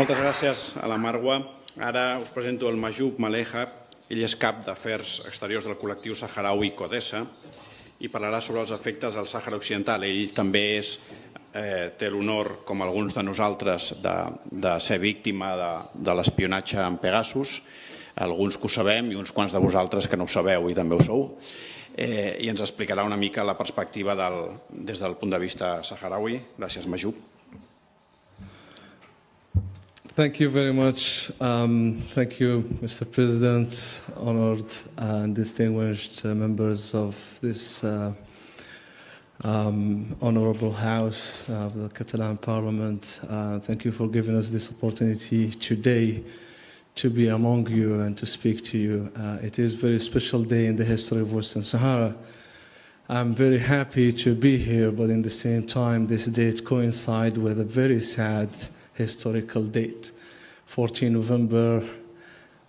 Moltes gràcies a la Marwa. Ara us presento el Mahjoub Meleha. Ell és cap d'Afers Exteriors del col·lectiu saharaui Codesa i parlarà sobre els efectes del Sàhara Occidental. Ell també té l'honor, com alguns de nosaltres, de ser víctima de l'espionatge en Pegasus. Alguns que ho sabem i uns quants de vosaltres que no ho sabeu i també ho sou. I ens explicarà una mica la perspectiva des del punt de vista saharaui. Gràcies, Mahjoub. Thank you very much. Thank you, Mr. President, honored and distinguished members of this honorable House of the Catalan Parliament. Thank you for giving us this opportunity today to be among you and to speak to you. It is a very special day in the history of Western Sahara. I'm very happy to be here, but in the same time, this date coincides with a very sad historical date, 14 November,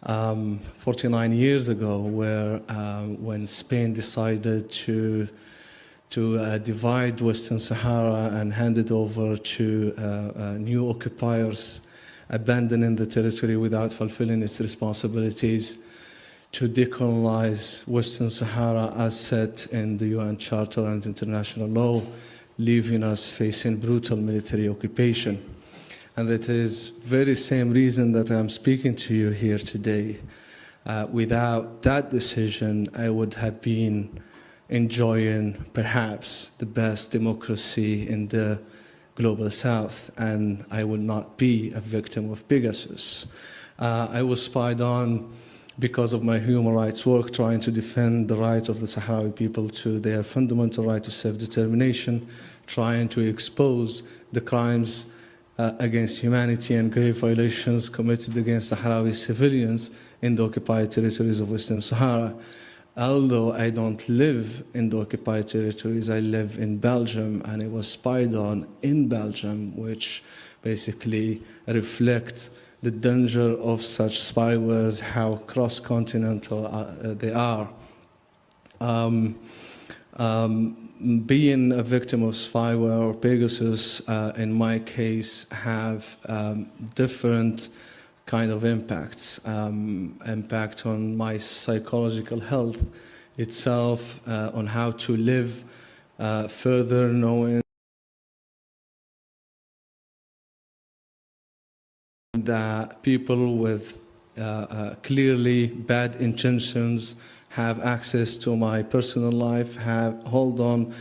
49 years ago, when Spain decided to divide Western Sahara and hand it over to new occupiers, abandoning the territory without fulfilling its responsibilities to decolonize Western Sahara as set in the UN Charter and international law, leaving us facing brutal military occupation. And it is very same reason that I'm speaking to you here today. Without that decision, I would have been enjoying perhaps the best democracy in the global south, and I would not be a victim of Pegasus. I was spied on because of my human rights work, trying to defend the rights of the Sahrawi people to their fundamental right to self-determination, trying to expose the crimes against humanity and grave violations committed against Sahrawi civilians in the occupied territories of Western Sahara. Although I don't live in the occupied territories, I live in Belgium, and I was spied on in Belgium, which basically reflects the danger of such spywares, how cross-continental they are. Being a victim of spyware or Pegasus, in my case, have different kind of impacts. Impact on my psychological health itself, on how to live further, knowing that people with clearly bad intentions have access to my personal life, hold on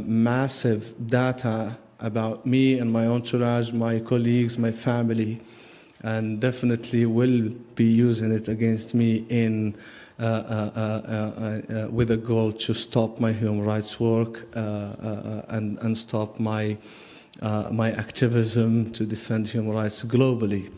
massive data about me and my entourage, my colleagues, my family, and definitely will be using it against me with a goal to stop my human rights work and stop my activism to defend human rights globally.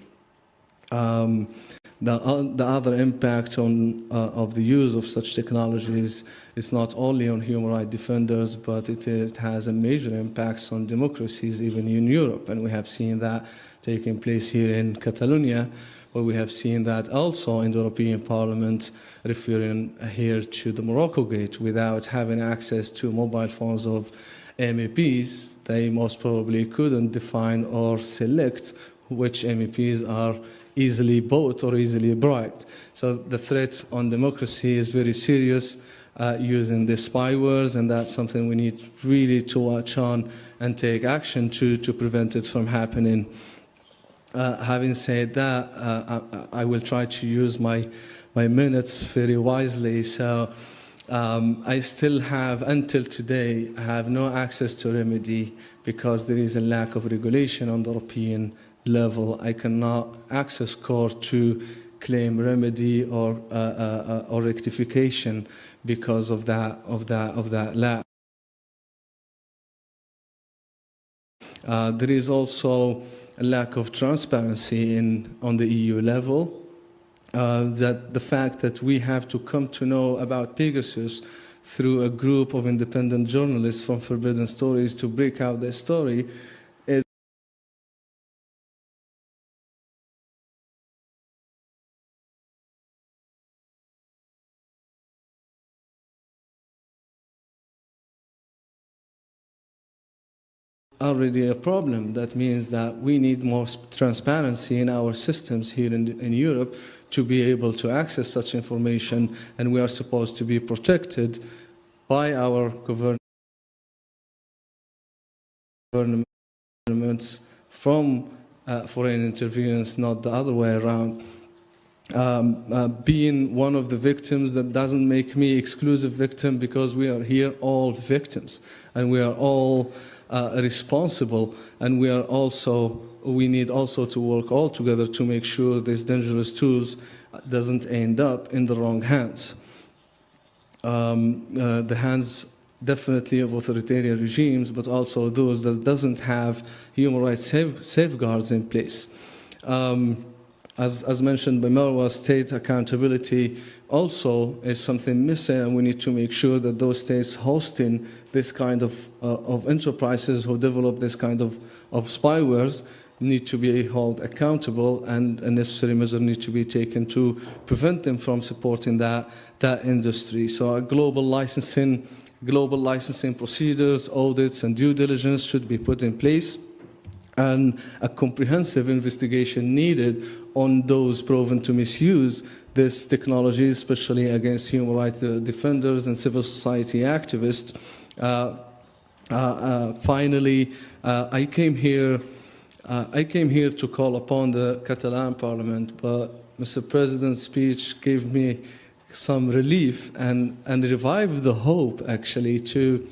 The other impact of the use of such technologies is not only on human rights defenders, but it has a major impacts on democracies, even in Europe. And we have seen that taking place here in Catalonia, but we have seen that also in the European Parliament, referring here to the Morocco Gate. Without having access to mobile phones of MEPs, they most probably couldn't define or select which MEPs are easily bought or easily bribed. So the threat on democracy is very serious using the spywares, and that's something we need really to watch on and take action to prevent it from happening. Having said that, I will try to use my minutes very wisely. So I still have, until today, I have no access to remedy because there is a lack of regulation on the European level. I cannot access court to claim remedy or rectification because of that lack. There is also a lack of transparency on the EU level. That the fact that we have to come to know about Pegasus through a group of independent journalists from Forbidden Stories to break out their story is already a problem. That means that we need more transparency in our systems here in Europe to be able to access such information, and we are supposed to be protected by our governments from foreign interference, not the other way around. Being one of the victims, that doesn't make me exclusive victim, because we are here all victims, and we are all responsible, and we need also to work all together to make sure these dangerous tools doesn't end up in the wrong hands. The hands definitely of authoritarian regimes, but also those that doesn't have human rights safeguards in place. As mentioned by Marwa, state accountability also is something missing, and we need to make sure that those states hosting this kind of enterprises who develop this kind of spywares need to be held accountable, and necessary measures need to be taken to prevent them from supporting that industry. So a global licensing procedures, audits, and due diligence should be put in place, and a comprehensive investigation needed on those proven to misuse this technology, especially against human rights defenders and civil society activists. Finally, I came here to call upon the Catalan Parliament, but Mr. President's speech gave me some relief and revived the hope, actually, to